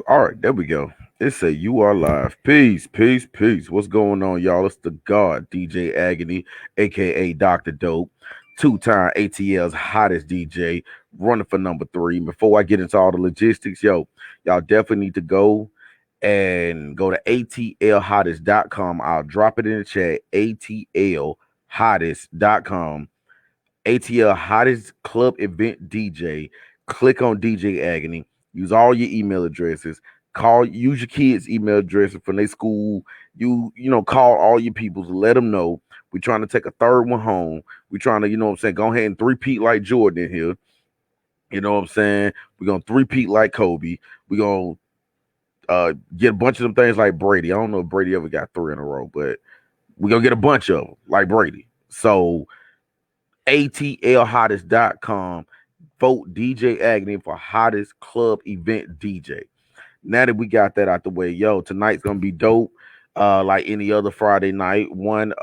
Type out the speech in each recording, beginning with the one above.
All right, there we go. It say you are live. Peace, peace, peace. What's going on, y'all? It's the God, DJ Agony, aka Dr. Dope, two-time ATL's hottest DJ, running for number three. Before I get into all the logistics, y'all definitely need to go to atlhottest.com. I'll drop it in the chat. atlhottest.com. ATL hottest club event DJ. Click on DJ Agony. Use all your email addresses. Use your kids' email addresses from their school. Call all your peoples. Let them know. We're trying to take a third one home. We're trying to, what I'm saying, go ahead and three-peat like Jordan in here. You know what I'm saying? We're gonna three-peat like Kobe. We're gonna get a bunch of them things like Brady. I don't know if Brady ever got three in a row, but we're gonna get a bunch of them like Brady. So atlhottest.com. Vote DJ Agony for hottest club event DJ. Now that we got that out the way, tonight's gonna be dope. Like any other Friday night. One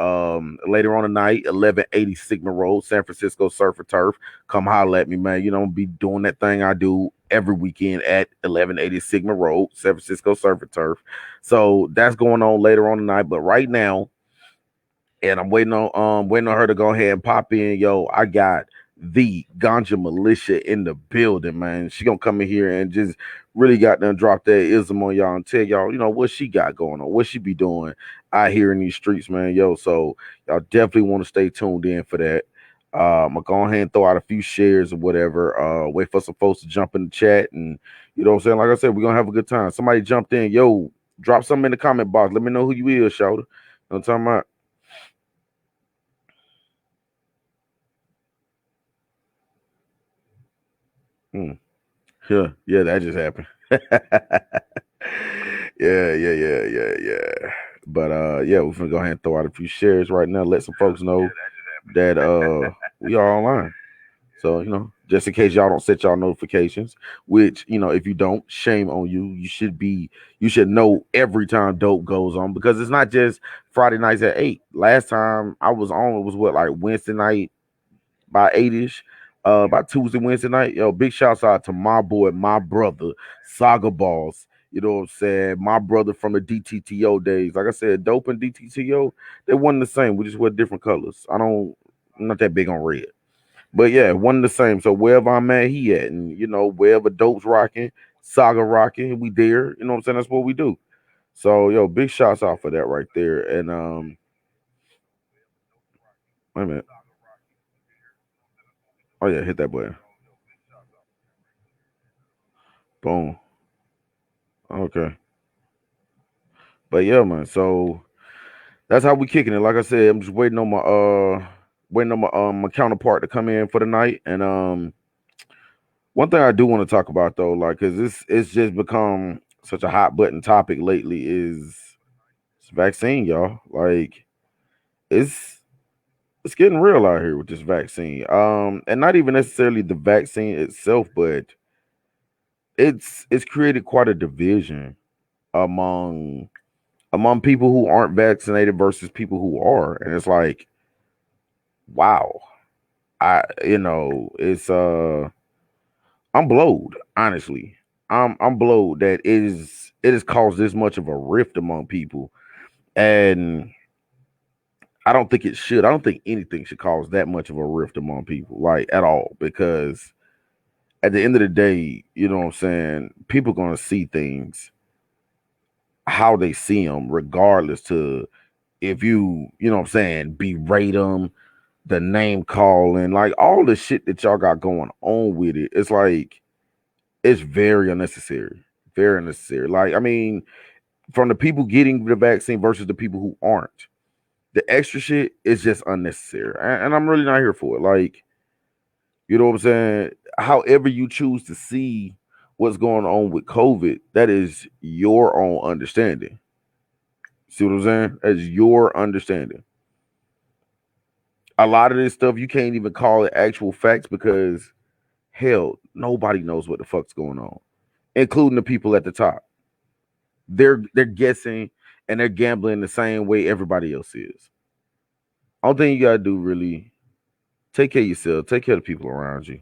later on tonight, 1180 Sigma Road, San Francisco Surf and Turf. Come holler at me, man. Be doing that thing I do every weekend at 1180 Sigma Road, San Francisco Surf and Turf. So that's going on later on tonight. But right now, and I'm waiting on her to go ahead and pop in. I got the Gunja Militia in the building, man. She gonna come in here and just really got them drop that ism on y'all and tell y'all, what she got going on, what she be doing out here in these streets, man. So y'all definitely want to stay tuned in for that. I'm gonna go ahead and throw out a few shares or whatever. Wait for some folks to jump in the chat, and what I'm saying. Like I said, we're gonna have a good time. Somebody jumped in, drop something in the comment box. Let me know who you is, shoulder. You know what I'm talking about? Hmm. Yeah, that just happened. Yeah. But yeah, we're gonna go ahead and throw out a few shares right now. Let some folks know that we are online. So, just in case y'all don't set y'all notifications, which, if you don't, shame on you. You should know every time dope goes on because it's not just Friday nights at 8. Last time I was on, it was what, like Wednesday night by 8ish. By Tuesday, Wednesday night. Big shouts out to my boy, my brother, Saga Balls. You know what I'm saying? My brother from the DTTO days. Like I said, dope and DTTO, they wasn't the same. We just wear different colors. I'm not that big on red. But yeah, one the same. So wherever I'm at, he at. And wherever dope's rocking, Saga rocking, we there. You know what I'm saying? That's what we do. So big shouts out for that right there. And wait a minute. Oh yeah, hit that button. Boom. Okay. But yeah, man. So that's how we kicking it. Like I said, I'm just waiting on my counterpart to come in for the night. And one thing I do want to talk about though, like, cause it's just become such a hot button topic lately is vaccine, y'all. Like it's it's getting real out here with this vaccine. And not even necessarily the vaccine itself, but it's created quite a division among people who aren't vaccinated versus people who are. And it's like, wow. It's I'm blowed, honestly. I'm blowed that it has caused this much of a rift among people. And I don't think it should. I don't think anything should cause that much of a rift among people, like at all, because at the end of the day, you know what I'm saying, people gonna see things how they see them, regardless to if you know what I'm saying, berate them, the name calling, like all the shit that y'all got going on with it. It's like it's very unnecessary. Very unnecessary. Like, I mean, from the people getting the vaccine versus the people who aren't. The extra shit is just unnecessary. And I'm really not here for it. Like, you know what I'm saying? However you choose to see what's going on with COVID, that is your own understanding. See what I'm saying? That's your understanding. A lot of this stuff you can't even call it actual facts because hell, nobody knows what the fuck's going on, including the people at the top. They're guessing and they're gambling the same way everybody else is. All thing you gotta do really take care of yourself, take care of the people around you.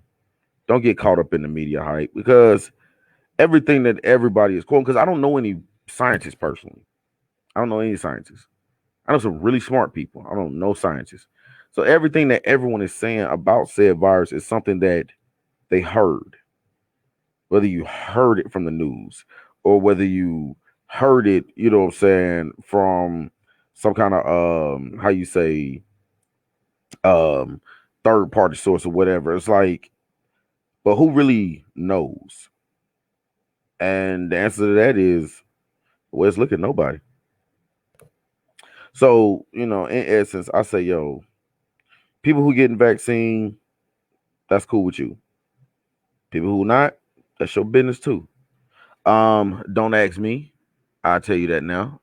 Don't get caught up in the media hype because everything that everybody is quoting, because I don't know any scientists personally. I don't know any scientists. I know some really smart people. I don't know scientists. So everything that everyone is saying about said virus is something that they heard, whether you heard it from the news or whether you heard it, you know what I'm saying, from some kind of how you say um third party source or whatever. It's like, but who really knows? And the answer to that is, well, it's looking nobody. So, in essence, I say, yo, people who getting vaccine, that's cool with you. People who not, that's your business too. Don't ask me. I'll tell you that now.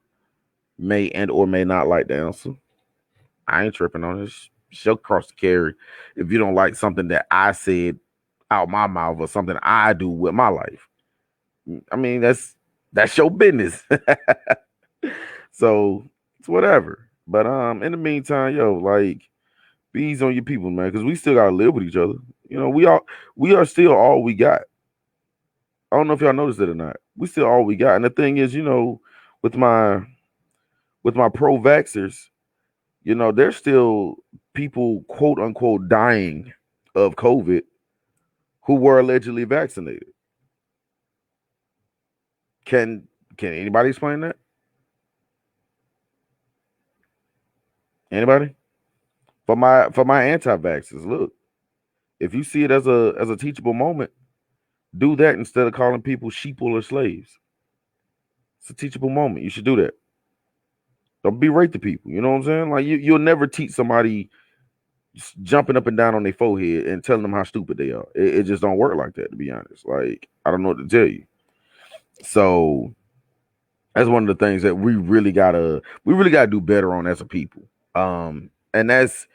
May and or may not like the answer. I ain't tripping on this. She'll cross the carry if you don't like something that I said out my mouth or something I do with my life. I mean, that's your business. So it's whatever. But in the meantime, yo, like, be easy on your people, man, because we still gotta live with each other. We are still all we got. I don't know if y'all noticed it or not. We still all we got. And the thing is, with my pro vaxxers, there's still people quote unquote dying of COVID who were allegedly vaccinated. Can anybody explain that? Anybody? For my anti-vaxxers, look, if you see it as a teachable moment, do that instead of calling people sheeple or slaves. It's a teachable moment. You should do that. Don't berate the people. You know what I'm saying? Like, you'll never teach somebody jumping up and down on their forehead and telling them how stupid they are. It just don't work like that, to be honest. Like, I don't know what to tell you. So that's one of the things that we really gotta do better on as a people. And that's,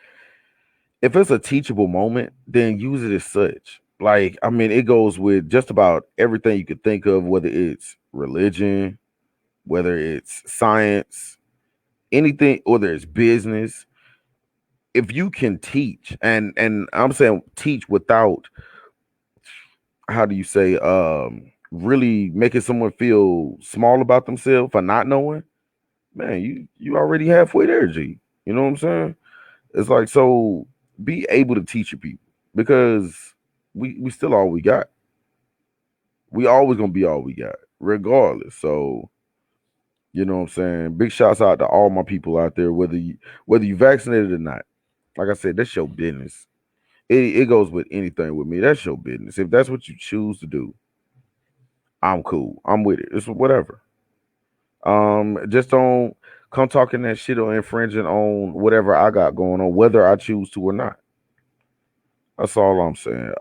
if it's a teachable moment, then use it as such. Like, I mean, it goes with just about everything you could think of, whether it's religion, whether it's science, anything, whether it's business. If you can teach, and I'm saying teach without, how do you say, really making someone feel small about themselves for not knowing, man, you already halfway there, G. You know what I'm saying? It's like, so be able to teach your people, because we still all we got. We always gonna be all we got, regardless. So, you know what I'm saying? Big shouts out to all my people out there, whether you vaccinated or not. Like I said, that's your business. It goes with anything with me. That's your business. If that's what you choose to do, I'm cool. I'm with it. It's whatever. Just don't come talking that shit or infringing on whatever I got going on, whether I choose to or not. That's all I'm saying.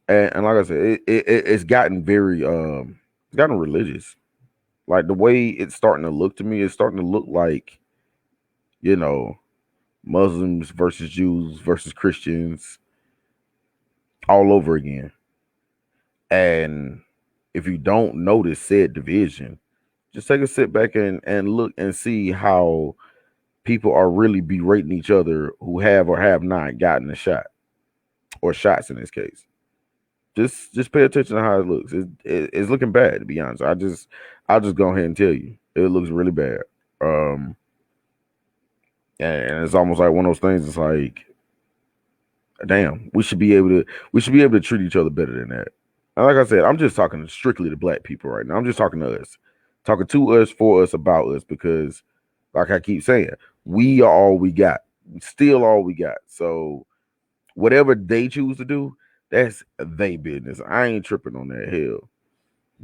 And like I said, it's gotten very it's gotten religious. Like, the way it's starting to look to me, it's starting to look like, you know, Muslims versus Jews versus Christians all over again. And if you don't notice said division, just take a sit back and look and see how people are really berating each other who have or have not gotten a shot, or shots in this case. Just pay attention to how it looks. It's looking bad, to be honest. I'll just go ahead and tell you, it looks really bad. Um, and it's almost like one of those things. It's like, damn, we should be able to treat each other better than that. And like I said, I'm just talking strictly to black people right now. I'm just talking to us, talking to us, for us, about us, because, like I keep saying, we are all we got. Still all we got. So whatever they choose to do, that's they business. I ain't tripping on that. Hell,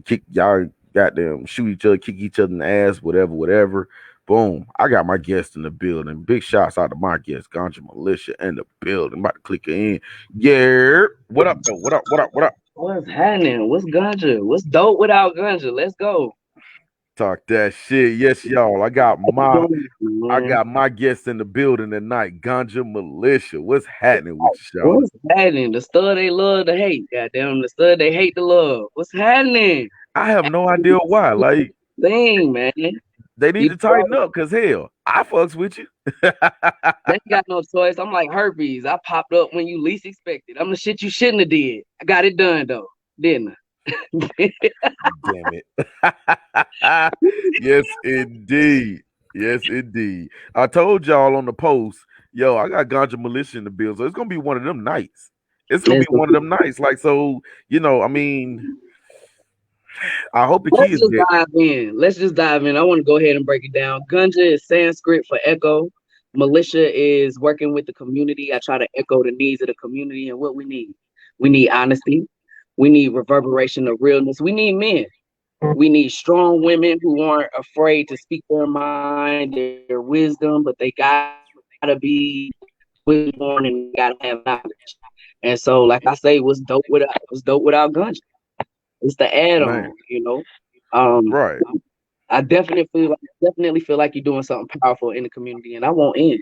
kick y'all, goddamn, shoot each other, kick each other in the ass, whatever, whatever. Boom. I got my guest in the building. Big shouts out to my guest, Gunja Militia, in the building. About to click her in. Yeah. What up, though? What up? What up? What up? What's happening? What's Gunja? What's dope without Gunja? Let's go. Talk that shit. Yes, y'all. I got How you my doing, I man? got my guest in the building tonight, Ganja Militia. What's happening with you, Charlotte? What's happening? The stud they love to hate. Goddamn, the stud they hate to love. What's happening? I have no idea why. Like, Thing, man. they need You to tighten up, cause hell. I fucks with you. They ain't got no choice. I'm like herpes. I popped up when you least expected. I'm the shit you shouldn't have did. I got it done though, didn't I? Damn it. Yes, indeed. Yes, indeed. I told y'all on the post, yo, I got Ganja Militia in the bill, so it's gonna be one of them nights. It's gonna be Listen, one of them nights. Like, so, I mean, I hope the let's kids just get. dive in. Let's just dive in. I want to go ahead and break it down. Gunja is Sanskrit for echo. Militia is working with the community. I try to echo the needs of the community and what we need. We need honesty. We need reverberation of realness. We need men. We need strong women who aren't afraid to speak their mind, their wisdom, but they gotta be wisdom born and they gotta have knowledge. And so, like I say, what's dope without Gunja? It's the add-on, Man, Um, right. I definitely feel like you're doing something powerful in the community, and I won't end.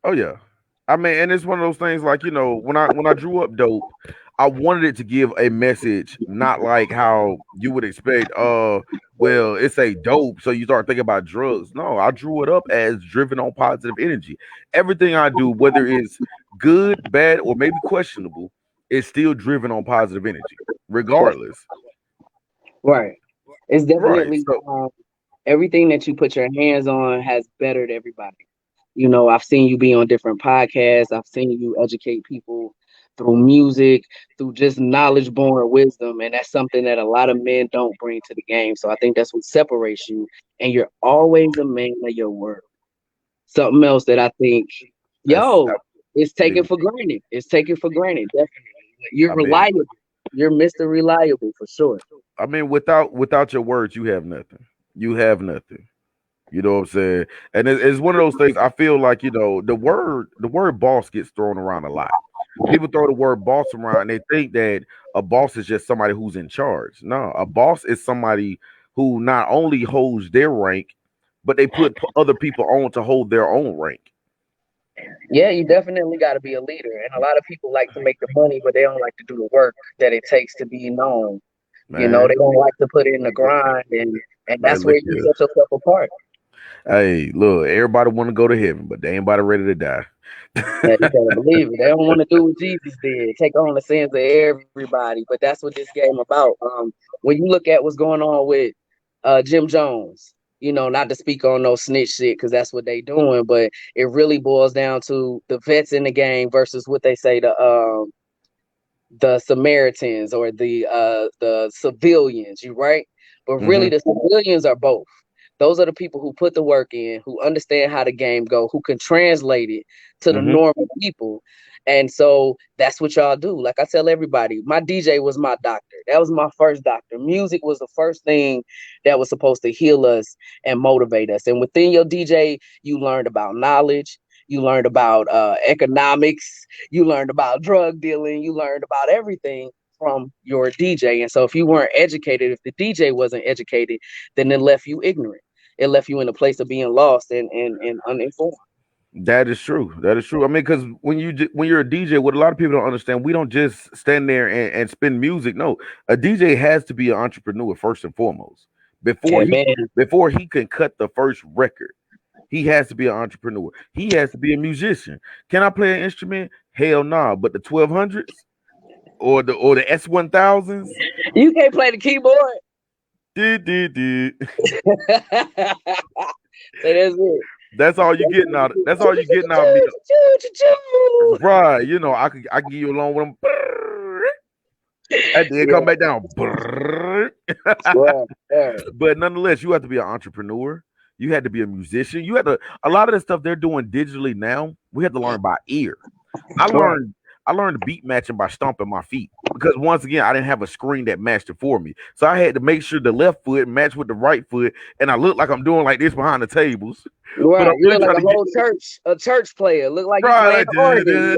Oh yeah. I mean, and it's one of those things like, when I drew up dope, I wanted it to give a message, not like how you would expect, well, it's a dope, so you start thinking about drugs. No, I drew it up as driven on positive energy. Everything I do, whether it's good, bad, or maybe questionable, is still driven on positive energy, regardless. Right. It's Right. definitely So everything that you put your hands on has bettered everybody. I've seen you be on different podcasts. I've seen you educate people through music, through just knowledge born wisdom. And that's something that a lot of men don't bring to the game. So I think that's what separates you. And you're always a man of your word. Something else that I think, that's yo, it's taken big. for granted. It's taken for granted, definitely. You're I mean, reliable. You're Mr. Reliable for sure. without your words, you have nothing. You have nothing. You know what I'm saying? And it's one of those things. I feel like the word boss gets thrown around a lot. People throw the word boss around and they think that a boss is just somebody who's in charge. No, a boss is somebody who not only holds their rank, but they put other people on to hold their own rank. Yeah, you definitely got to be a leader. And a lot of people like to make the money, but they don't like to do the work that it takes to be known. They Man, don't like to put in the grind, and man, that's where look you here. set yourself apart. Hey, look, everybody want to go to heaven, but they ain't about ready to die. Yeah, you better believe it. They don't want to do what Jesus did, take on the sins of everybody. But that's what this game about. When you look at what's going on with Jim Jones, not to speak on no snitch shit because that's what they doing, but it really boils down to the vets in the game versus what they say the Samaritans or the civilians, you right? But really Hmm. the civilians are both. Those are the people who put the work in, who understand how the game go, who can translate it to the Hmm. normal people. And so that's what y'all do. Like I tell everybody, my DJ was my doctor. That was my first doctor. Music was the first thing that was supposed to heal us and motivate us. And within your DJ, you learned about knowledge, you learned about economics, you learned about drug dealing, you learned about everything from your DJ. And so if you weren't educated, if the DJ wasn't educated, then it left you ignorant. It left you in a place of being lost and uninformed. That is true. That is true. I mean, because when you're a DJ, what a lot of people don't understand, we don't just stand there and spin music. No, a DJ has to be an entrepreneur first and foremost. Before Yeah, he man. before he can cut the first record, he has to be an entrepreneur. He has to be a musician. Can I play an instrument? Hell no. But the 1200s or the S1000s, You can't play the keyboard. did did did. Say that's it. That's all you getting out. That's all you getting out of me. Right? I can give you along with them. And then come Yeah, back down. right, right. But nonetheless, you have to be an entrepreneur. You had to be a musician. You had to a lot of the stuff they're doing digitally now, we had to learn by ear. I Right. learned I learned beat matching by stomping my feet because once again I didn't have a screen that matched it for me. So I had to make sure the left foot matched with the right foot, and I look like I'm doing like this behind the tables, but I'm Right. You really look like trying to get a church player. Look like you right. playing Like, the organ.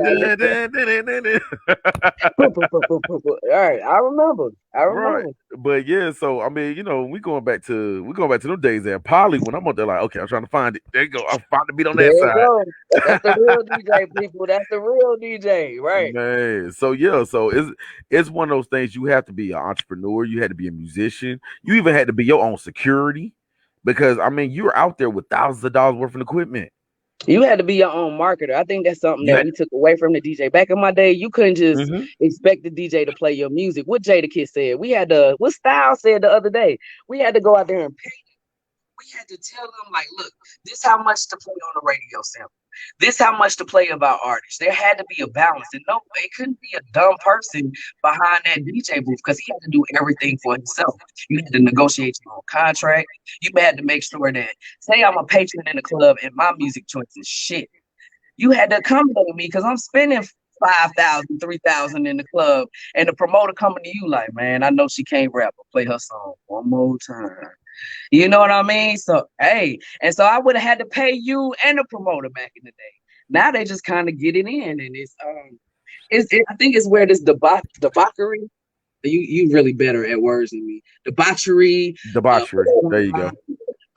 All right. I remember. I right. remember. But yeah, so I mean, we going back to them days at Poly when I'm up there like, okay, I'm trying to find it. There you go. I'm finding the beat on There that you side. go. That's the real DJ, people. That's the real DJ. Right. Man, so yeah, so it's one of those things. You have to be an entrepreneur. You had to be a musician. You even had to be your own security. because I mean you're out there with thousands of dollars worth of equipment. You had to be your own marketer. I think that's something You that had, we took away from the DJ. Back in my day, you couldn't just mm-hmm. expect the DJ to play your music. What Jada Kid said, we had to, what Style said the other day, we had to go out there and pay. We had to tell them, like, look, this how much to play on the radio sample. This how much to play about artists. There had to be a balance. And no, it couldn't be a dumb person behind that DJ booth because he had to do everything for himself. You had to negotiate your own contract. You had to make sure that, say I'm a patron in the club and my music choice is shit. You had to accommodate me because I'm spending 5,000, 3,000 in the club, and the promoter coming to you like, man, I know she can't rap, but play her song one more time. You know what I mean? So hey, and so I would have had to pay you and the promoter back in the day. Now they just kind of get it in, and I think it's where this debauchery. You really better at words than me. Debauchery, Debauchery. There you go.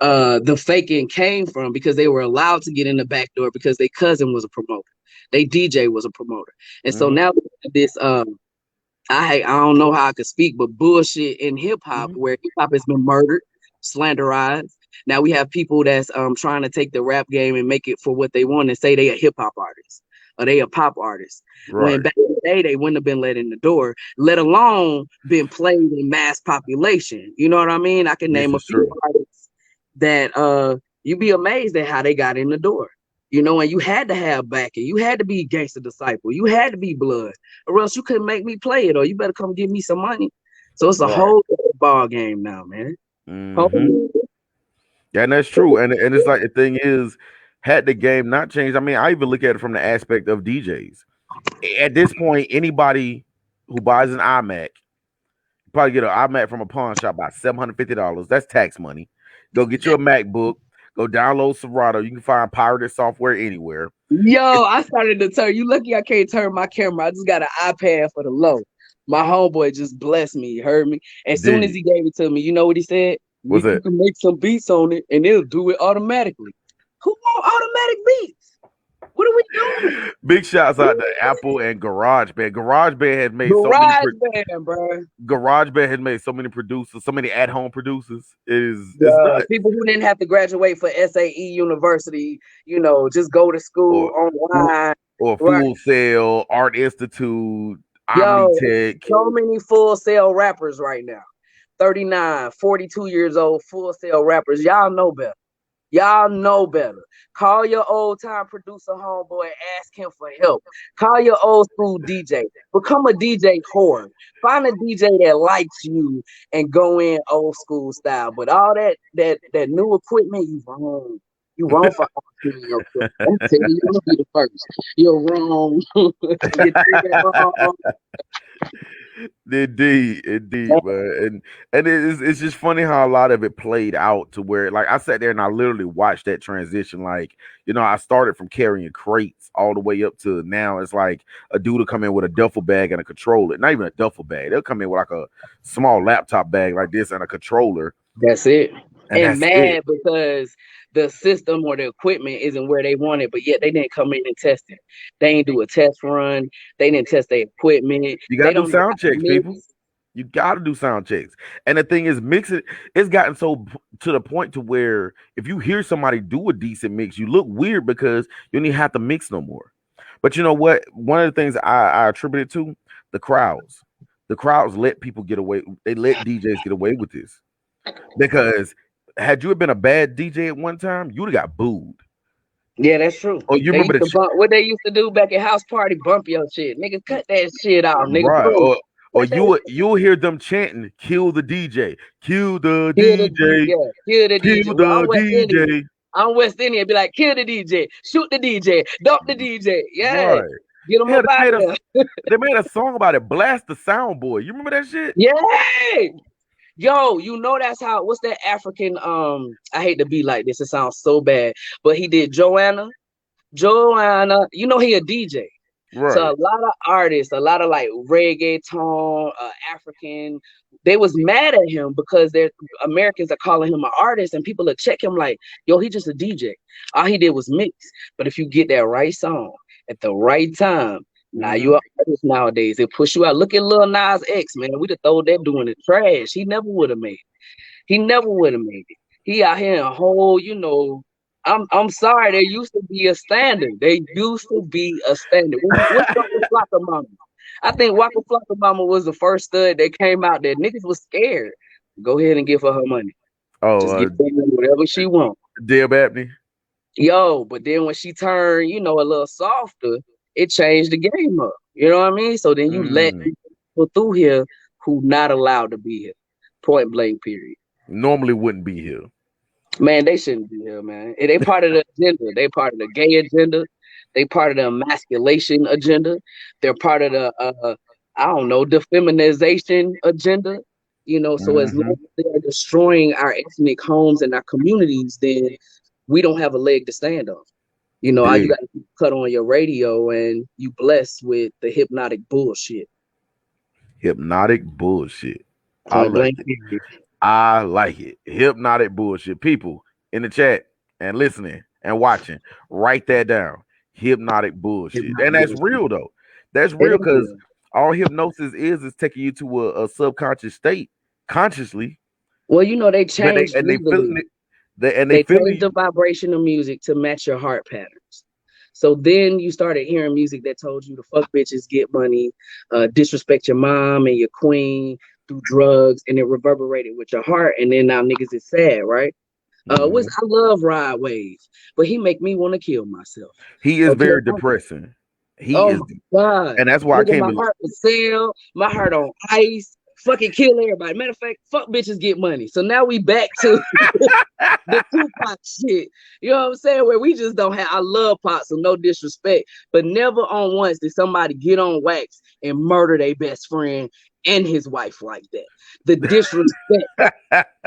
the faking came from because they were allowed to get in the back door because their cousin was a promoter, they DJ was a promoter, and so Mm-hmm. now this I don't know how I could speak, but bullshit in hip hop Mm-hmm. where hip hop has been murdered, slanderized. Now we have people that's trying to take the rap game and make it for what they want and say they a hip hop artist or they a pop artist. When Right. back in the day they wouldn't have been let in the door, let alone been played in mass population. You know what I mean? I can This name a is few true. artists that you'd be amazed at how they got in the door. And you had to have backing. You had to be gangster disciple. You had to be blood, or else you couldn't make me play it. Or you better come give me some money. So it's a Right. whole ball game now, man. Mm-hmm. Whole- Yeah, and that's true. And it's like the thing is, had the game not changed, I mean, I even look at it from the aspect of DJs. At this point, anybody who buys an iMac probably get an iMac from a pawn shop by $750. That's tax money. Go get you a MacBook. Go download Serato. You can find pirated software anywhere. Yo, I started to turn. You lucky I can't turn my camera. I just got an iPad for the low. My homeboy just blessed me. You heard me. As soon as Did he gave it to me, you know what he said? what's Nick, you that? can make some beats on it, and it'll do it automatically. Who want automatic beats? What are we doing? Big shouts What out are to we Apple and GarageBand. GarageBand has made so many. Garage band, bro. GarageBand has made so many producers, so many at-home producers. It's Yeah, nuts. people who didn't have to graduate for SAE University, just go to school Or online. or Right. Full Sail, Art Institute, Yo, Omnitech. so many full sale rappers right now. 39, 42 years old, full sale rappers. Y'all know better. Y'all know better. Call your old time producer homeboy, ask him for help. Call your old school DJ. Become a DJ whore. Find a DJ that likes you and go in old school style. But all that new equipment, you wrong. You wrong for opportunity your equipment. I'm telling you, you'll be the first. You're wrong. You did it wrong. Indeed, man. And it's just funny how a lot of it played out to where like I sat there and I literally watched that transition. Like, I started from carrying crates all the way up to now it's like a dude will come in with a duffel bag and a controller. Not even a duffel bag. They'll come in with like a small laptop bag like this and a controller, That's it. and And that's it. mad because the system or the equipment isn't where they want it, but yet they didn't come in and test it. They ain't do a test run. They didn't test their equipment. You They gotta do don't know how sound to checks, mix. people. You gotta do sound checks. And the thing is, mixing it's gotten to the point to where if you hear somebody do a decent mix, you look weird because you don't even have to mix no more. But you know what? One of the things I attribute it to the crowds. The crowds let people get away. They let DJs get away with this because had you been a bad DJ at one time, you would have got booed. Yeah, that's true. Oh, you They remember used the to bump what they used to do back at house party, bump your shit. Nigga, cut that shit off, nigga. right? Boom. Or Cut that you'll hear them chanting, "Kill the DJ, kill the kill the D DJ, yeah, kill the DJ. kill Well, I'm the West Indian. DJ." I'm West Indian. Be like, kill the DJ, shoot the DJ, dump the DJ. Yeah. Right? Get them Hell, up out of there. they made a song about it. Blast the soundboy. You remember that shit? Yeah. Yo, that's how what's that African I hate to be like this, it sounds so bad, but he did Joanna, he a DJ. So Right. a lot of artists, a lot of like reggaeton, African, they was mad at him because they're Americans are calling him an artist and people will check him like, yo, he just a DJ. All he did was mix. But if you get that right song at the right time, now Mm-hmm. you're an artist nowadays. It push you out. Look at Lil Nas X, man. We'd have thrown that doing the trash. He never would have made it. He never would have made it. He out here in a whole, I'm sorry, there used to be a standard. There used to be a standard. What's up with Flocka Mama? I think Waka Flocka Mama was the first stud that came out there. Niggas was scared. Go ahead and give her money. Oh, Just give her whatever she want. Deb Abney. Yo, but then when she turned, a little softer, it changed the game up. You know what I mean? So then you let Mm, people through here who not allowed to be here. Point blank, period. normally wouldn't be here. Man, they shouldn't be here, man. They part of the agenda. They part of the gay agenda. They part of the emasculation agenda. They're part of the I don't know, the feminization agenda. So as long Hmm. as they are destroying our ethnic homes and our communities, then we don't have a leg to stand on. All you Dig. got to cut on your radio and you blessed with the hypnotic bullshit. Hypnotic bullshit. I Point like blank. it. I like it. Hypnotic bullshit. People in the chat and listening and watching, write that down. Hypnotic bullshit. And Hypnotic that's bullshit. real though. That's It real because is. all hypnosis is taking you to a subconscious state consciously. Well, they But they changed and they feeling legally. it. They They feeling changed the you. vibration of music to match your heart patterns. So then you started hearing music that told you to fuck bitches, get money, disrespect your mom and your queen, do drugs, and it reverberated with your heart. And then now niggas is sad, right? Mhm. I love Ride Wave, but he make me want to kill myself. He is Okay. very depressing. He Oh is, my God. and that's why I Nigga, can't my believe. heart was sale, my heart on ice. Fucking kill everybody. Matter of fact, fuck bitches get money. So now we back to the Tupac shit. You know what I'm saying? Where we just don't have. I love Pop, so no disrespect, but never on once did somebody get on wax and murder their best friend and his wife like that. The disrespect.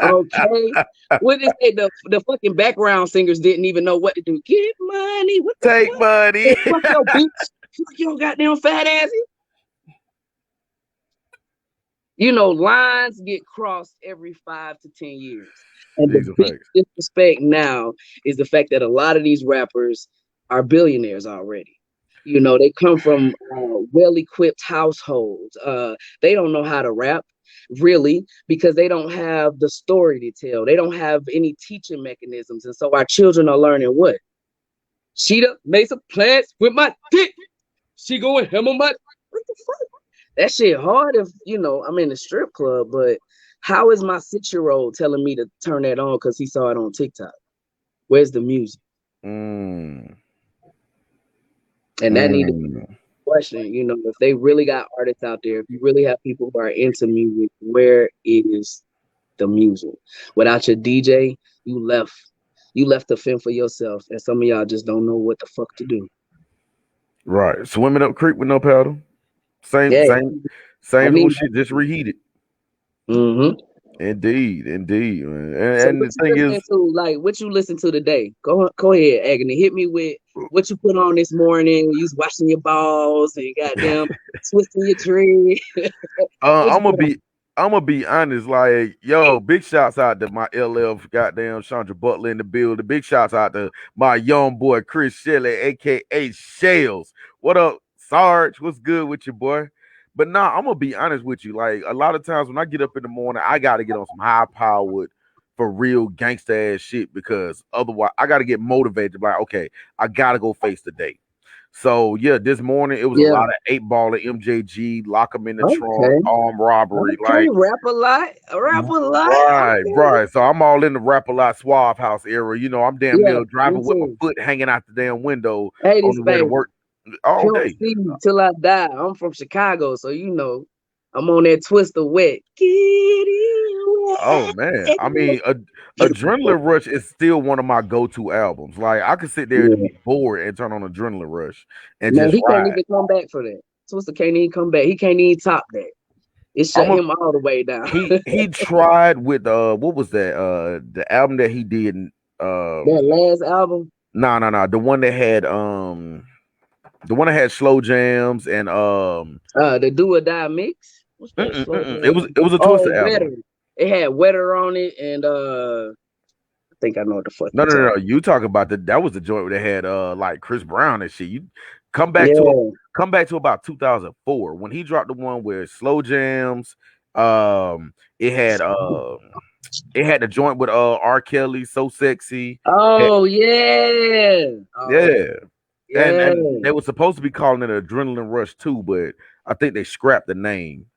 Okay, what is it? The fucking background singers didn't even know what to do. Get money. What the Take fuck? money. Hey, fuck your bitch. Fuck your goddamn fat ass. Lines get crossed every 5 to 10 years. And the These are big facts. disrespect now is the fact that a lot of these rappers are billionaires already. They come from well equipped households. They don't know how to rap, really, because they don't have the story to tell. They don't have any teaching mechanisms. And so our children are learning what? She done made some plans with my dick. She going hammer my. What the fuck? That shit hard if I'm in a strip club, but how is my 6 year old telling me to turn that on because he saw it on TikTok? Where's the music? Mm, And that need to be mm. a question. If they really got artists out there, if you really have people who are into music, where is the music? Without your DJ, you left. You left to fend for yourself, and some of y'all just don't know what the fuck to do. Right. Swimming up creek with no paddle. Same, Yeah, same, I same old need. shit, just reheated. Mm-hmm. Indeed, indeed. Man. So And what the you thing listening is, to? Like what you listen to today? Go ahead, Agony. Hit me with what you put on this morning when you was washing your balls and goddamn twisting your dread. What you I'm gonna put on? be, I'm gonna be honest. Like, yo, big shouts out to my LF, goddamn Chandra Butler in the building. Big shouts out to my young boy Chris Shelley, aka Shells. What up, Sarge? What's good with you, boy? But nah, I'm gonna be honest with you. Like, a lot of times when I get up in the morning, I gotta get on some high powered for real gangsta ass shit because otherwise I gotta get motivated. Like, okay, I gotta go face the day. So yeah, this morning it was a Yeah. lot of 8 ball at MJG, lock them in the trunk, Okay. armed robbery, Okay. Rap a lot. Rap a lot. right, Okay. right. So I'm all in the rap a lot suave house era. I'm damn Yeah. near Me driving with my too. foot hanging out the damn window Hey, on this the way to baby. work all Pimp day. C till I die. I'm from Chicago, so I'm on that twist of wet. Get Oh man, I mean, Adrenaline Rush is still one of my go-to albums. Like I could sit there and Yeah. be bored and turn on Adrenaline Rush and Man, just he can't ride. even come back for that. Twister can't even come back. He can't even top that. It I'm shut a him all the way down. he tried with what was that the album that he did That um last album, no the one that had slow jams and the Do or Die mix. What's that mm-mm, slow mm-mm. It was down? it was a Twister Oh, album. Wetter. It had Wetter on it, and I think I know what the fuck No, you no, no, talking. no. You talk about that was the joint where they had like Chris Brown and shit. You come back to Yeah, come back to about 2004 when he dropped the one where slow jams. It had It had the joint with R. Kelly, So Sexy. Had- Oh yeah. Oh yeah. yeah. And they were supposed to be calling it Adrenaline Rush too, but I think they scrapped the name.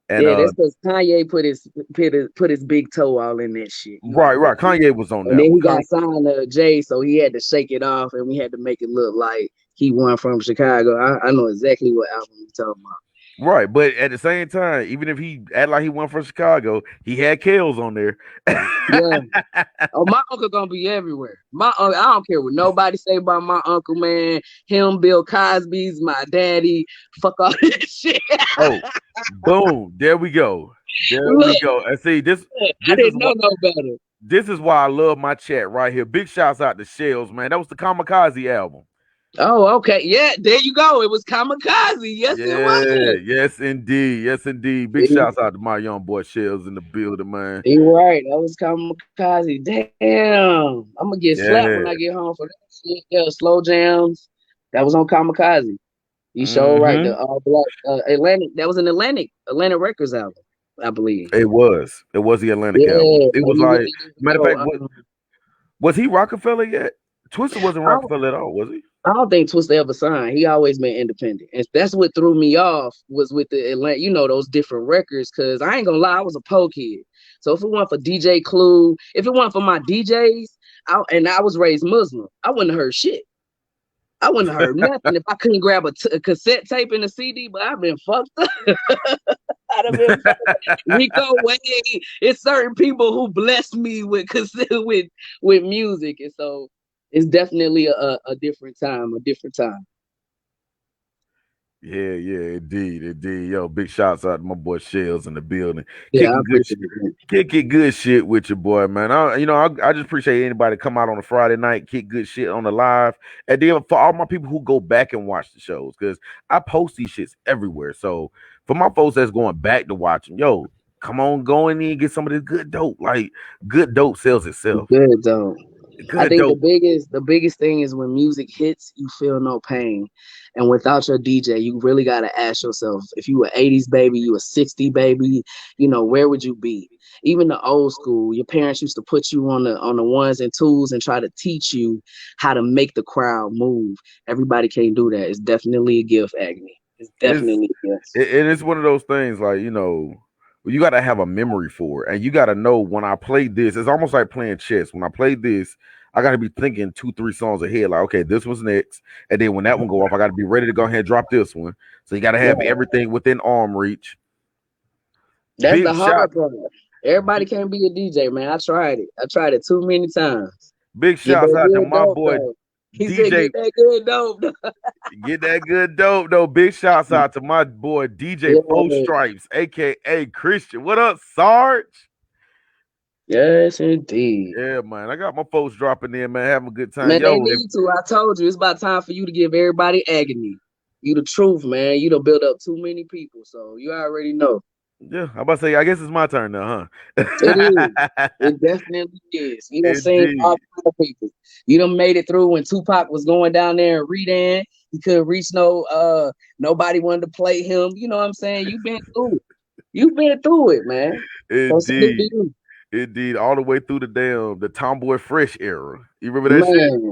And Yeah, that's because Kanye put his big toe all in that shit. You right, know. right. Kanye was on And that then one. he got signed to Jay, so he had to shake it off, and we had to make it look like he won from Chicago. I know exactly what album you're talking about. Right, but at the same time, even if he act like he went from Chicago, he had Kales on there. Yeah. Oh, my uncle gonna be everywhere. My uncle, I don't care what nobody say about my uncle, man. Him, Bill Cosby's my daddy. Fuck all that shit. Oh, boom! There we go. There we Look, go. And see this. I This is didn't know what. no better. This is why I love my chat right here. Big shouts out to Shells, man. That was the Kamikaze album. Oh, okay. Yeah, there you go. It was Kamikaze. Yes, it Yeah, was. yes indeed, yes indeed. Big He, shouts out to my young boy Shells in the building, man. he right. That was Kamikaze. Damn. I'm gonna get slapped when I Yeah. get home for that shit. Yeah, slow jams. That was on Kamikaze. You sure right. The Mm-hmm. all black Atlantic. That was an Atlantic Records album, I believe. It was. It was the Atlantic album. Yeah, It so was you like, really do matter of know. fact, was he Rockefeller yet? Twister wasn't I don't, Rockefeller at all, was he? I don't think Twista ever signed. He always been independent, and that's what threw me off was with the Atlanta. You know those different records. Cause I ain't gonna lie, I was a po kid. So if it weren't for DJ Clue, if it weren't for my DJs, and I was raised Muslim, I wouldn't have heard shit. I wouldn't have heard nothing if I couldn't grab a cassette tape and a CD. But I've been fucked up. I'd have been fucked up. Rico Wade. It's certain people who bless me with with music, and so it's definitely a different time, a different time. Yeah, yeah, indeed, indeed. Yo, big shouts out to my boy Shells in the building. Yeah, I Kicking good appreciate it. kicking good shit with your boy, man. I just appreciate anybody come out on a Friday night, kick good shit on the live. And then for all my people who go back and watch the shows, because I post these shits everywhere. So for my folks that's going back to watch them, yo, come on, go in there and get some of this good dope. Like good dope sells itself. Good though. I Good think dope. the biggest thing is when music hits, you feel no pain. And without your DJ, you really gotta ask yourself, if you were 80s baby, you a 60 baby, where would you be? Even the old school, your parents used to put you on the ones and twos and try to teach you how to make the crowd move. Everybody can't do that. It's definitely a gift, Agony. It's It's definitely a gift. it's one of those things like you got to have a memory for it, and you got to know when I play this. It's almost like playing chess. When I play this, I got to be thinking 2 3 songs ahead. Like, okay, this one's next, and then when that one go off, I got to be ready to go ahead and drop this one. So you got to have Yeah. everything within arm reach. That's the Big shot, hard part. Everybody can't be a DJ, man. I tried it. I tried it too many times. big Get shouts that out to good my dope boy though. He said, DJ. "Get that good dope." Get that good dope though. Big shouts out to my boy DJ Four Yeah. Stripes, aka Christian. What up, Sarge? Yes, indeed. Yeah, man. I got my folks dropping in, man, having a good time. Man, they Yo, if need to. I told you, it's about time for you to give everybody agony. You the truth, man. You don't build up too many people, so you already know. yeah, I'm about to say, I guess it's my turn now, It is. huh? It definitely is. You done seen all Indeed. kind of people. You done made it through when Tupac was going down there and reading. He couldn't reach nobody wanted to play him. You know what I'm saying? You've been through it. You've been through it, man. So salute to Indeed. you. Indeed. All the way through the Tomboy Fresh era. You remember that shit? Man,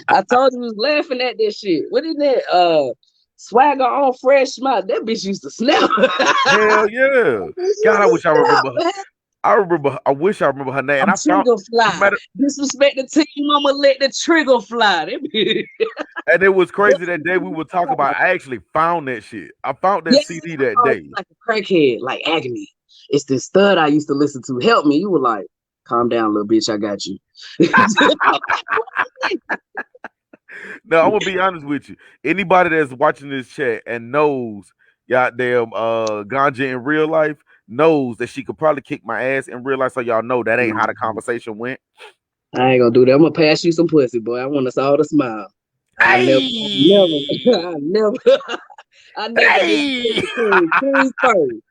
I told you I was laughing at that shit. What is that? Swagger on Fresh Smile. That bitch used to snap. Hell yeah. That bitch used God, I to wish I snap, remember. man. I wish I remember her name. And I'm I found trigger fly. matter Disrespect the team, I'ma let the trigger fly. That bitch. and it was crazy that day we were talking about. I actually found that shit. I found Yeah, that CD that I was day. like a crackhead, like agony. It's this stud I used to listen to. Help me. You were like, calm down, little bitch. I got you. No, I'm gonna be honest with you. Anybody that's watching this chat and knows goddamn Ganja in real life knows that she could probably kick my ass in real life. So y'all know that ain't how the conversation went. I ain't gonna do that. I'm gonna pass you some pussy, boy. I want us all to smile. I never, Hey, I never, I never get hey. the queens. Queens first.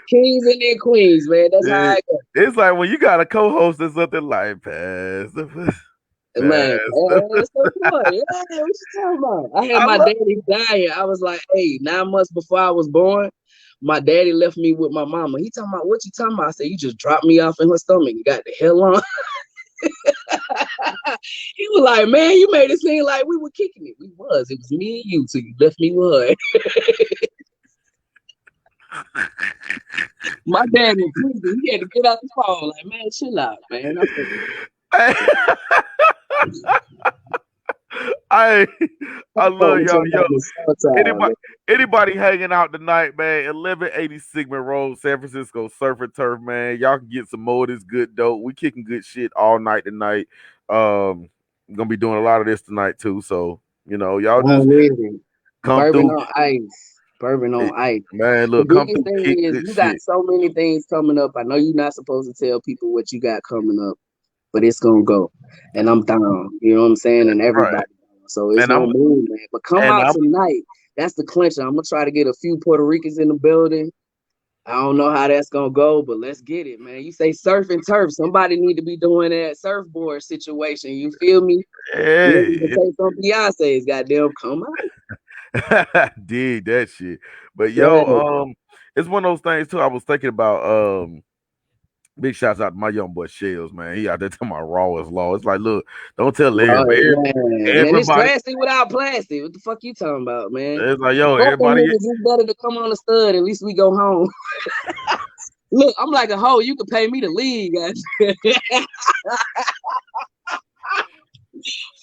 Kings and then queens, man. That's how It- I go. it's like when you got a co-host or something like pass. Man, man. that's so boy. Yeah, what you talking about? I had I my love. daddy dying. I was like, hey, 9 months before I was born, my daddy left me with my mama. He talking about what you talking about? I said, you just dropped me off in her stomach. You got the hell on. He was like, man, you made it seem like we were kicking it. We was. It was me and you, so you left me with her. My dad in prison. He had to get out the phone. Like, man, chill out, man. I said, I I fuck love with y'all. your Yo, mama sometime, anybody man. anybody hanging out tonight, man? 1180 Sigmund Road, San Francisco, Surf and Turf, man. Y'all can get some more of this good dope. We kicking good shit all night tonight. Gonna be doing a lot of this tonight too. So y'all I'm just with it. come Bourbon through. on ice. Bourbon It- on ice. man, The look, come biggest through, thing kick is good you got shit. so many things coming up. I know you're not supposed to tell people what you got coming up, but it's gonna go. And I'm down. You know what I'm saying? And Right. everybody down. So it's And gonna I'm move, man. But come and out I'm tonight. That's the clincher. I'm gonna try to get a few Puerto Ricans in the building. I don't know how that's gonna go, but let's get it, man. You say surf and turf. Somebody need to be doing that surfboard situation. You feel me? Ready to hey, take some Beyonce's goddamn come out. dig that shit. But Yeah. it's one of those things too. I was thinking about big shouts out to my young boy Shells, man. He out there talking about raw is law. It's like, look, don't tell Well, everybody. man, it's Everybody, plastic without plastic. What the fuck you talking about, man? it's like, yo, Fuck them everybody. niggas. It's better to come on the stud. At least we go home. Look, I'm like a hoe. You could pay me to leave, guys. Fuck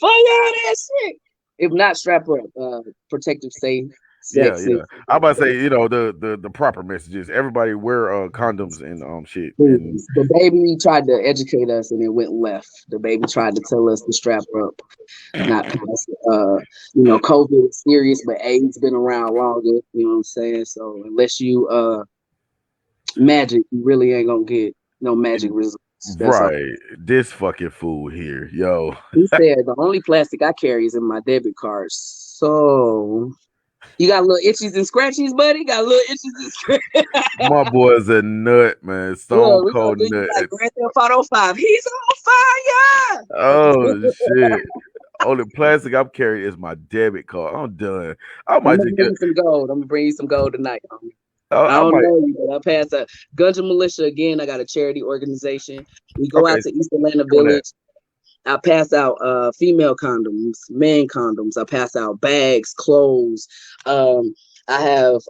y'all that shit. If not, strap up. Protective, safe, Yeah, sexy. yeah. I'm about to say, the proper messages. Everybody wear condoms and shit. And Please. The baby tried to educate us and it went left. The baby tried to tell us to strap up, not pass. COVID is serious, but AIDS been around longer. You know what I'm saying? So unless you magic, you really ain't gonna get no magic results. That's all. right, this fucking fool here, yo. He said the only plastic I carry is in my debit card. So you got little itches and scratchies, buddy. Got little itches and scratchies. My boy's a nut, man. Stone Look, we gonna cold do you nut. like Grand Theft Auto 5. He's on fire. Oh shit. Only plastic I'm carrying is my debit card. I'm done. I I'm might gonna just bring get. you some gold. I'm gonna bring you some gold tonight. I I don't might. know you, but I pass a Gunja Militia again. I got a charity organization. We go Okay, out to East Atlanta doing that. Village. I pass out female condoms, men condoms. I pass out bags, clothes. Um, I have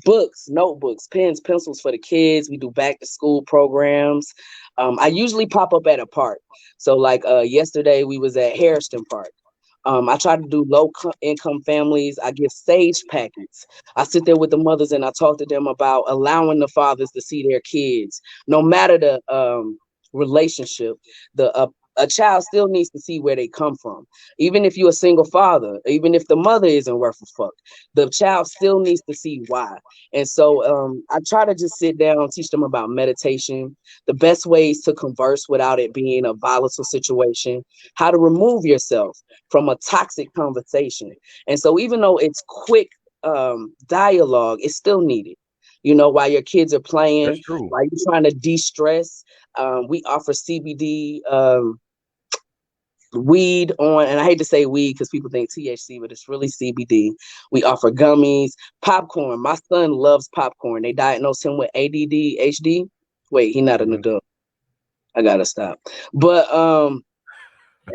books, notebooks, pens, pencils for the kids. We do back to school programs. I usually pop up at a park. So like yesterday we was at Harrison Park. I try to do income families. I give sage packets. I sit there with the mothers and I talk to them about allowing the fathers to see their kids, no matter the relationship. The A child still needs to see where they come from, even if you're a single father, even if the mother isn't worth a fuck. The child still needs to see why. And so I try to just sit down, teach them about meditation, the best ways to converse without it being a volatile situation, how to remove yourself from a toxic conversation. And so even though it's quick dialogue, it's still needed. While your kids are That's playing, true. while you're trying to de-stress, we offer CBD weed on, and I hate to say weed because people think THC, but it's really CBD. We offer gummies, popcorn. My son loves popcorn. They diagnosed him with ADD, Wait, he not an Mhm. adult. I gotta stop. But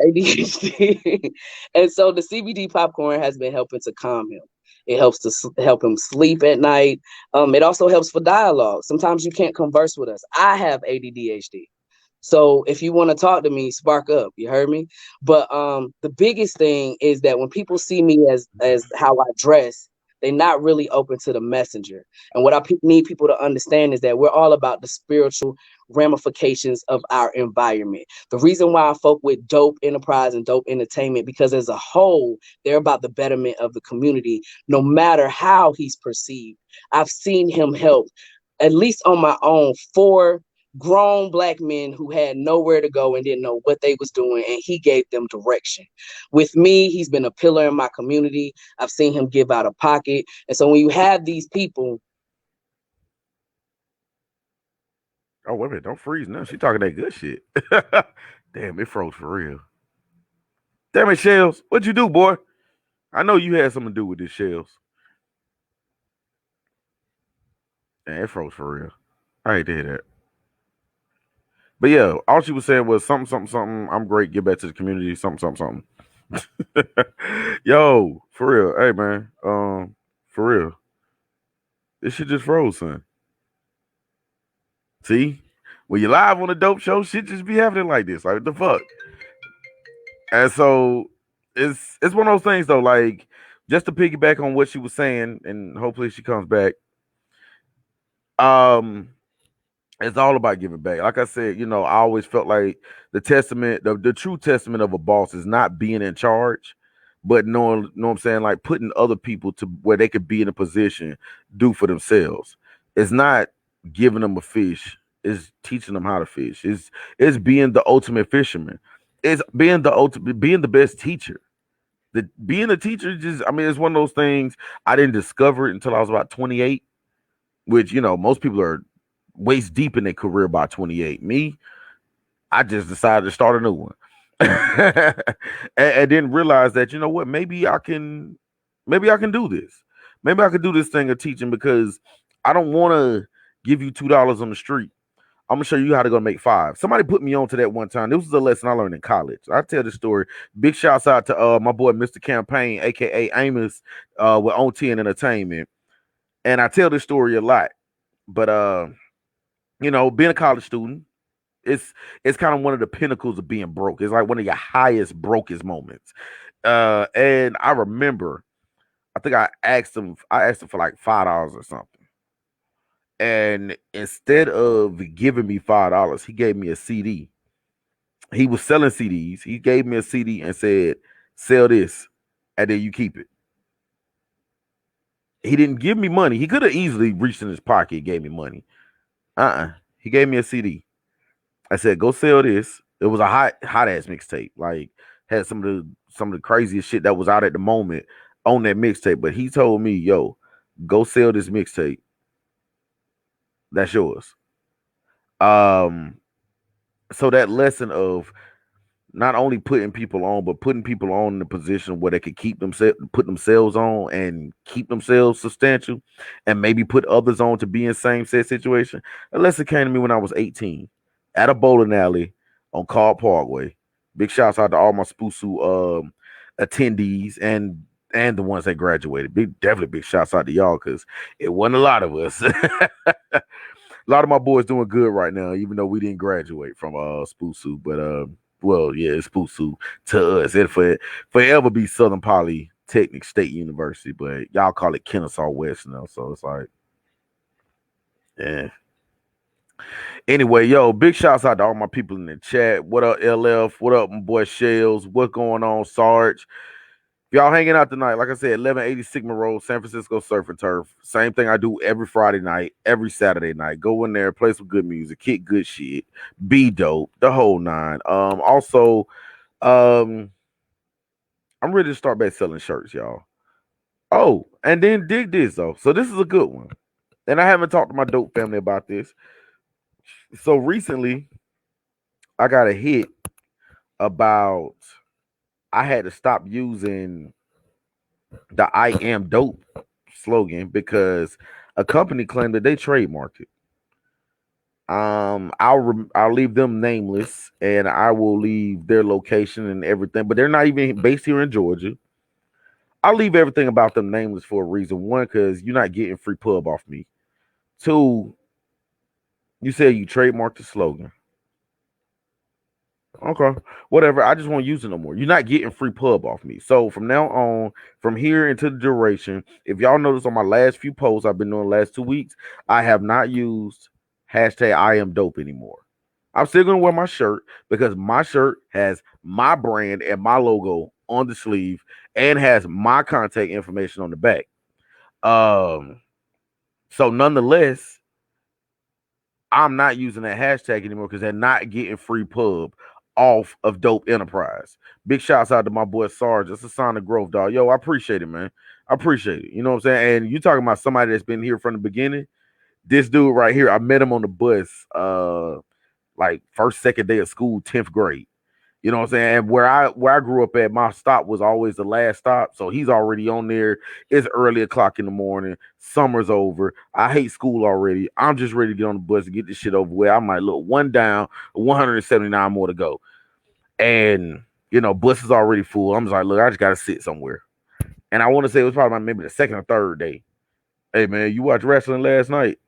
ADHD. And so the CBD popcorn has been helping to calm him. It helps to help him sleep at night. It also helps for dialogue. Sometimes you can't converse with us. I have ADHD. So if you want to talk to me, spark up. You heard me? But the biggest thing is that when people see me as how I dress, they're not really open to the messenger. And what I need people to understand is that we're all about the spiritual ramifications of our environment. The reason why I folk with Dope Enterprise and Dope Entertainment, because as a whole, they're about the betterment of the community, no matter how he's perceived. I've seen him help, at least on my own, four grown black men who had nowhere to go and didn't know what they was doing, and he gave them direction. With me, he's been a pillar in my community. I've seen him give out of pocket. And so when you have these people. Oh, wait a minute. Don't freeze now. She talking that good shit. Damn, it froze for real. Damn it, Shells. What'd you do, boy? I know you had something to do with this, Shells. Man, it froze for real. I hate to hear that. But yeah, all she was saying was something, something, something. I'm great. Get back to the community. Something, something, something. Yo, for real. Hey man. For real. This shit just froze, son. See? When you're live on a dope show, shit just be happening like this. Like what the fuck? And so it's one of those things though, like just to piggyback on what she was saying, and hopefully she comes back. Um, it's all about giving back. Like I said, I always felt like the true testament of a boss is not being in charge, but knowing, know what I'm saying, like putting other people to where they could be in a position, do for themselves. It's not giving them a fish, it's teaching them how to fish. It's being the ultimate fisherman. It's being the best teacher. Being a teacher just, I mean, it's one of those things I didn't discover it until I was about 28, which, most people are waist deep in their career by 28. Me, I just decided to start a new one. And then realize that, you know what, maybe I can do this. Maybe I could do this thing of teaching because I don't want to give you $2 on the street. I'm gonna show you how to go make five. Somebody put me on to that one time. This was a lesson I learned in college. I tell the story. Big shouts out to my boy Mr. Campaign, aka Amos, with On 10 Entertainment. And I tell this story a lot. But being a college student, it's it's kind of one of the pinnacles of being broke. It's like one of your highest brokest moments. And I remember, I think I asked him for like $5 or something. And instead of giving me $5, he gave me a CD. He was selling CDs. He gave me a CD and said, "Sell this, and then you keep it." He didn't give me money. He could have easily reached in his pocket and gave me money. He gave me a CD. I said, "Go sell this." It was a hot ass mixtape. Like had some of the craziest shit that was out at the moment on that mixtape. But he told me, "Yo, go sell this mixtape. That's yours." Um, so that lesson of not only putting people on, but putting people on in a position where they could put themselves on and keep themselves substantial, and maybe put others on to be in same set situation. A lesson came to me when I was 18 at a bowling alley on Carl Parkway. Big shouts out to all my Spoosu attendees and the ones that graduated. Definitely big shouts out to y'all because it wasn't a lot of us. A lot of my boys doing good right now, even though we didn't graduate from Spoosu. But well, yeah, it's Spoosu to us. It forever be Southern Polytechnic State University, but y'all call it Kennesaw West now. So it's like, yeah. Anyway, yo, big shouts out to all my people in the chat. What up, LF? What up, my boy Shells? What's going on, Sarge? If y'all hanging out tonight, like I said, 1180 Sigma Road, San Francisco Surf and Turf. Same thing I do every Friday night, every Saturday night. Go in there, play some good music, kick good shit, be dope, the whole nine. Also, um, I'm ready to start back selling shirts, y'all. Oh, and then dig this though. So this is a good one. And I haven't talked to my dope family about this. So recently, I got a hit about I had to stop using the "I am dope" slogan because a company claimed that they trademarked it. I'll leave them nameless, and I will leave their location and everything, but they're not even based here in Georgia. I'll leave everything about them nameless for a reason. One, because you're not getting free pub off me. Two, you said you trademarked the slogan. Okay, whatever. I just won't use it no more. You're not getting free pub off me. So from now on, from here into the duration, if y'all notice on my last few posts I've been doing the last 2 weeks, I have not used hashtag I am dope anymore. I'm still gonna wear my shirt because my shirt has my brand and my logo on the sleeve and has my contact information on the back. Um, so nonetheless, I'm not using that hashtag anymore because they're not getting free pub off of Dope Enterprise. Big shouts out to my boy Sarge. It's a sign of growth, dog. Yo, I appreciate it, man. I appreciate it. You know what I'm saying? And you talking about somebody that's been here from the beginning. This dude right here, I met him on the bus, like first, second day of school, 10th grade. You know what I'm saying? And where I grew up at, my stop was always the last stop. So he's already on there. It's early o'clock in the morning. Summer's over. I hate school already. I'm just ready to get on the bus and get this shit over with. I might look one down, 179 more to go. And bus is already full. I'm just like, look, I just gotta sit somewhere. And I want to say it was probably maybe the second or third day. Hey man, you watched wrestling last night?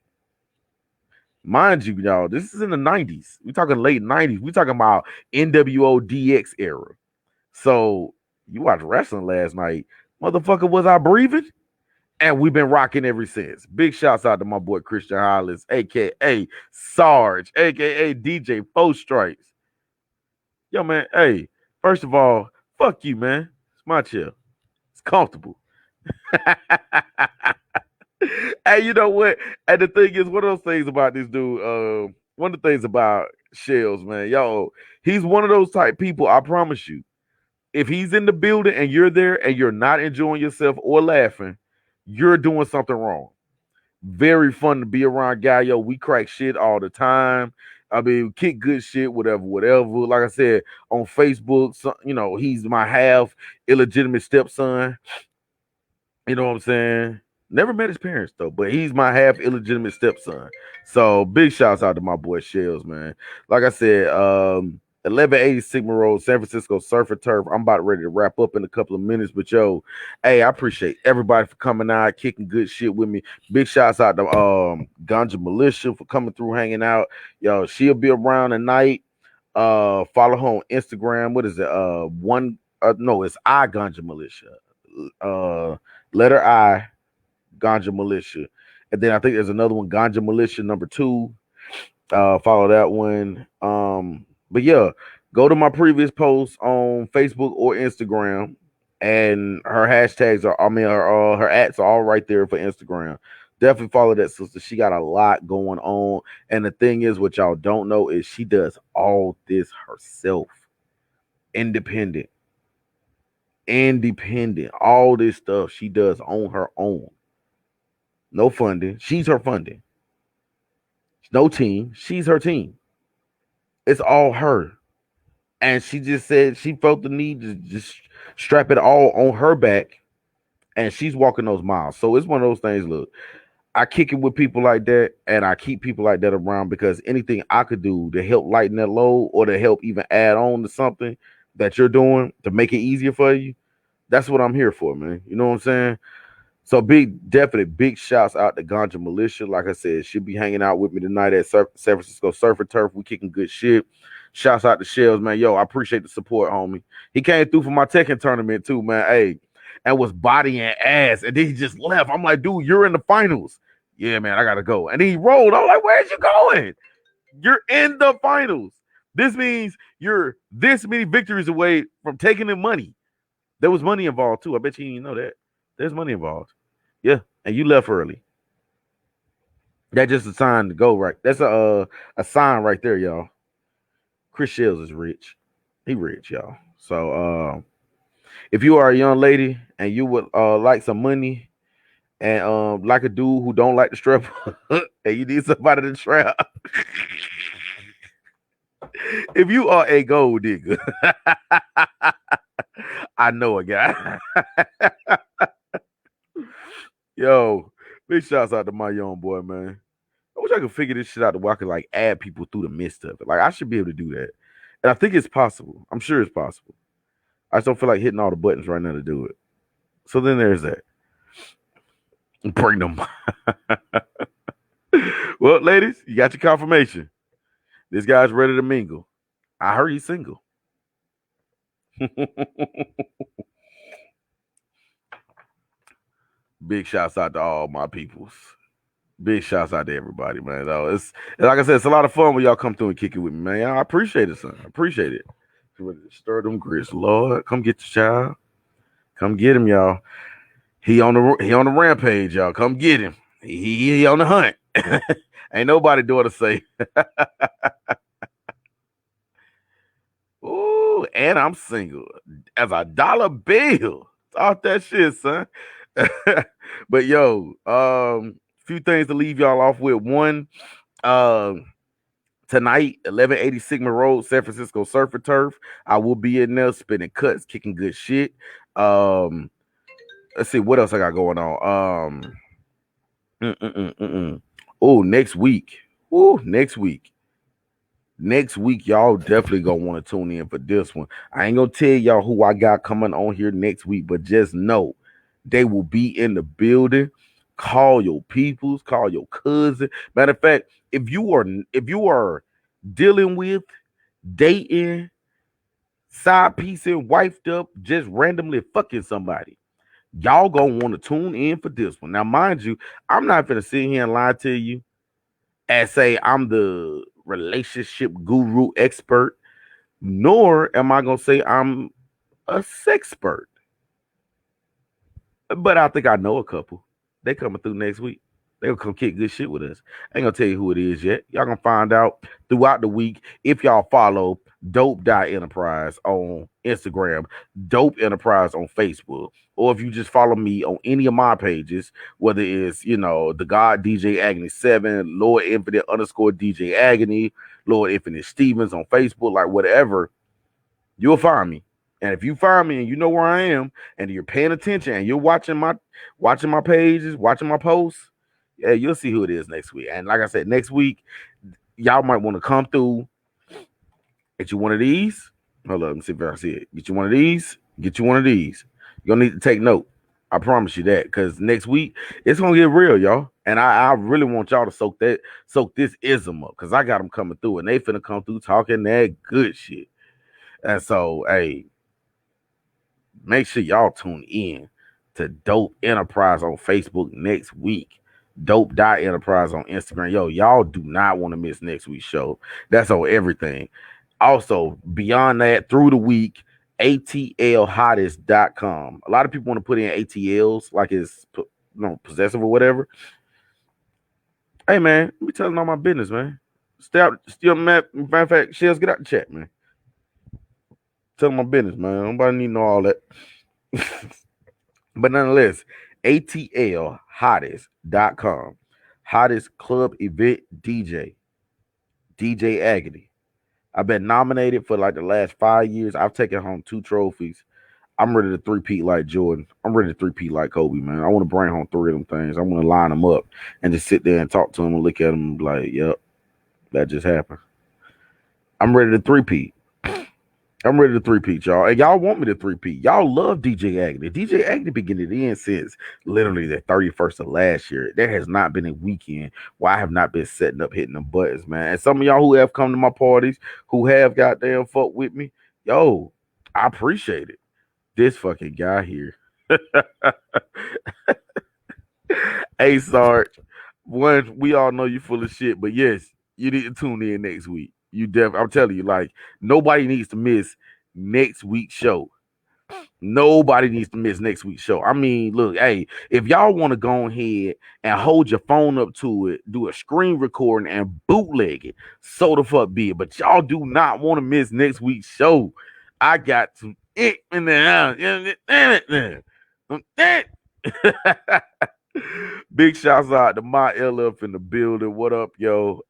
Mind you, y'all, this is in the 90s. We talking late 90s. We talking about NWO DX era. So you watched wrestling last night. Motherfucker, was I breathing? And we've been rocking ever since. Big shouts out to my boy Christian Hollis, aka Sarge, aka DJ Four Strikes. Yo, man, hey, first of all, fuck you, man. It's my chair. It's comfortable. And you know what? And the thing is, one of those things about this dude, one of the things about Shells, man, yo, he's one of those type people, I promise you. If he's in the building and you're there and you're not enjoying yourself or laughing, you're doing something wrong. Very fun to be around, guy. Yo, we crack shit all the time. I mean, kick good shit, whatever, whatever. Like I said, on Facebook, he's my half illegitimate stepson. You know what I'm saying? Never met his parents though, but he's my half illegitimate stepson. So big shouts out to my boy Shells, man. Like I said, 1180 Sigma Road, San Francisco Surf and Turf. I'm about ready to wrap up in a couple of minutes, but yo, hey, I appreciate everybody for coming out, kicking good shit with me. Big shouts out to Gunja Militia for coming through, hanging out. Yo, she'll be around tonight. Follow her on Instagram. What is it? One no, it's I Gunja Militia. Uh letter I Ganja Militia. And then I think there's another one, Ganja Militia number two. Follow that one. But yeah, go to my previous posts on Facebook or Instagram, and her hashtags are, I mean, her ats are all right there for Instagram. Definitely follow that sister. She got a lot going on. And the thing is, what y'all don't know is she does all this herself, independent, all this stuff she does on her own. No funding. She's her funding. No team. She's her team. It's all her. And she just said she felt the need to just strap it all on her back. And she's walking those miles. So it's one of those things. Look, I kick it with people like that, and I keep people like that around because anything I could do to help lighten that load or to help even add on to something that you're doing to make it easier for you, that's what I'm here for, man. You know what I'm saying? So definite big shouts out to Ganja Militia. Like I said, she'll be hanging out with me tonight at San Francisco Surf and Turf. We kicking good shit. Shouts out to Shells, man. Yo, I appreciate the support, homie. He came through for my Tekken tournament too, man. Hey, and was bodying ass, and then he just left. I'm like, dude, you're in the finals. Yeah, man, I gotta go. And then he rolled. I'm like, where's you going? You're in the finals. This means you're this many victories away from taking the money. There was money involved too. I bet you didn't know that. There's money involved. Yeah, and you left early. That's just a sign to go right. That's a sign right there, y'all. Chris Shells is rich. He rich, y'all. So if you are a young lady and you would like some money and like a dude who don't like to strap and you need somebody to trap, if you are a gold digger, I know a guy. Yo, big shouts out to my young boy, man. I wish I could figure this shit out to where I could like add people through the midst of it. Like I should be able to do that. And I think it's possible. I'm sure it's possible. I just don't feel like hitting all the buttons right now to do it. So then there's that. Bring them. Well, ladies, you got your confirmation. This guy's ready to mingle. I heard he's single. Big shouts out to all my peoples. Big shouts out to everybody, man. Though it's like I said, it's a lot of fun when y'all come through and kick it with me, man. I appreciate it, son. I appreciate it. Stir them grits, Lord. Come get the child. Come get him, y'all. He on the rampage, y'all. Come get him. He on the hunt. Ain't nobody doing to say. Ooh, and I'm single as a dollar bill. Talk that shit, son. But yo, few things to leave y'all off with. One, um, tonight, 1180 Sigma Road, San Francisco Surf and Turf. I will be in there spinning cuts, kicking good shit. Um, let's see what else I got going on. Oh, next week. Oh, next week. Next week, y'all definitely gonna want to tune in for this one. I ain't gonna tell y'all who I got coming on here next week, but just know they will be in the building. Call your peoples, call your cousin. Matter of fact, if you are dealing with dating, side piecing, wifed up, just randomly fucking somebody, y'all gonna want to tune in for this one. Now, mind you, I'm not gonna sit here and lie to you and say I'm the relationship guru expert, nor am I gonna say I'm a sexpert. But I think I know a couple. They coming through next week. They gonna come kick good shit with us. I ain't gonna tell you who it is yet. Y'all gonna find out throughout the week if y'all follow Dope Enterprise on Instagram, Dope Enterprise on Facebook, or if you just follow me on any of my pages, whether it's the God DJ Agony 7, Lord Infinite underscore DJ Agony, Lord Infinite Stevens on Facebook, like whatever, you'll find me. And if you find me and you know where I am and you're paying attention and you're watching my pages, watching my posts, yeah, you'll see who it is next week. And like I said, next week, y'all might want to come through, get you one of these. Hold up, let me see if I see it. Get you one of these, get you one of these. You're gonna need to take note. I promise you that. Cause next week it's gonna get real, y'all. And I really want y'all to soak this ism up. Cause I got them coming through and they finna come through talking that good shit. And so, hey, make sure y'all tune in to Dope Enterprise on Facebook next week. Dope Enterprise on Instagram. Yo, y'all do not want to miss next week's show. That's on everything. Also, beyond that, through the week, atlhottest.com. A lot of people want to put in ATLs like it's possessive or whatever. Hey man, let me tell them all my business, man. Still, matter of fact, Shells, get out the chat, man. Tell them my business, man. Nobody need to know all that. But nonetheless, atlhottest.com. Hottest club event DJ. DJ Agony. I've been nominated for like the last 5 years. I've taken home 2 trophies. I'm ready to three-peat like Jordan. I'm ready to three-peat like Kobe, man. I want to bring home 3 of them things. I want to line them up and just sit there and talk to them and look at them and be like, yep, that just happened. I'm ready to three-peat. I'm ready to three-peat, y'all. And y'all want me to three-peat. Y'all love DJ Agony. DJ Agony been getting it in since literally the 31st of last year. There has not been a weekend where I have not been setting up, hitting them buttons, man. And some of y'all who have come to my parties, who have goddamn fuck with me, yo, I appreciate it. This fucking guy here. Hey, Sarge. One, we all know you full of shit, but yes, you need to tune in next week. I'm telling you, like, nobody needs to miss next week's show. Nobody needs to miss next week's show. I mean, look, hey, if y'all want to go ahead and hold your phone up to it, do a screen recording and bootleg it, so the fuck be it. But y'all do not want to miss next week's show. I got some it in the house. Damn it. Big shouts out to my LF in the building. What up, yo?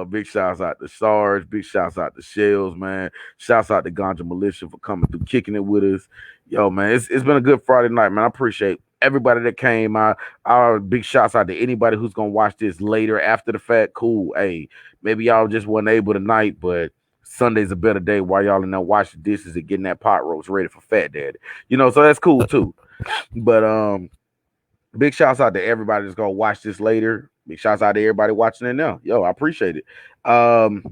Big shouts out to Sarge. Big shouts out to Shells, man. Shouts out to Gunja Militia for coming through, kicking it with us. Yo, man, it's been a good Friday night, man. I appreciate everybody that came. Our big shouts out to anybody who's gonna watch this later after the fact. Cool. Hey, maybe y'all just wasn't able tonight, but Sunday's a better day while y'all in there washing dishes and getting that pot roast ready for Fat Daddy. So that's cool too. But big shouts out to everybody that's gonna watch this later. Big shouts out to everybody watching it now. Yo, I appreciate it. Like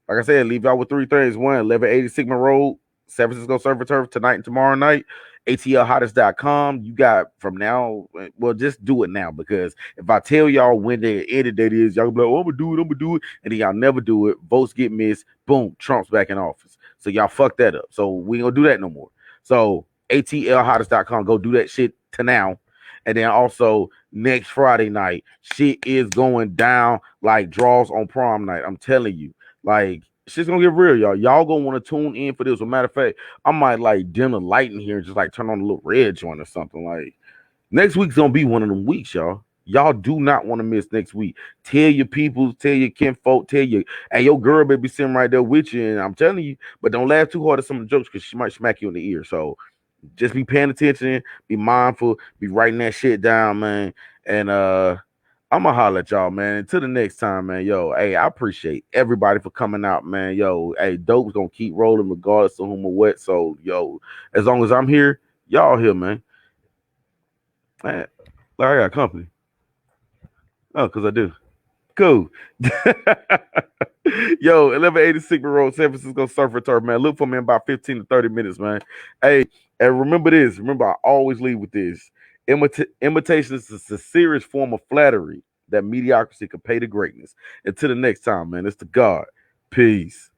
I said, leave y'all with 3 things. One, 1180 Sigma Road, San Francisco Surf and Turf tonight and tomorrow night. ATLhottest.com. You got from now, well, just do it now, because if I tell y'all when the end of date is, y'all gonna be like, oh, I'm gonna do it, and then y'all never do it. Votes get missed. Boom, Trump's back in office. So y'all fuck that up. So we ain't gonna do that no more. So ATLhottest.com, go do that shit to now. And then also next Friday night, shit is going down like draws on prom night. I'm telling you, like, shit's gonna get real, y'all. Y'all gonna want to tune in for this. As a matter of fact, I might like dim the light in here and just like turn on a little red joint or something. Like, next week's gonna be one of them weeks, y'all. Y'all do not want to miss next week. Tell your people, tell your kinfolk, tell your hey, your girl may be sitting right there with you, and I'm telling you, but don't laugh too hard at some of the jokes because she might smack you in the ear. So just be paying attention, be mindful, be writing that shit down, man. And I'm gonna holler at y'all, man. Until the next time, man. Yo, hey, I appreciate everybody for coming out, man. Yo, hey, dope's gonna keep rolling regardless of whom or what. So, yo, as long as I'm here, y'all here, man. Man, like I got company. Oh, cause I do. Cool. Yo, 1186 Road, San Francisco Surfer Turf, man. Look for me in about 15 to 30 minutes, man. Hey, and remember this. Remember, I always leave with this. Imitation is a sincerest form of flattery that mediocrity can pay to greatness. Until the next time, man, it's the God. Peace.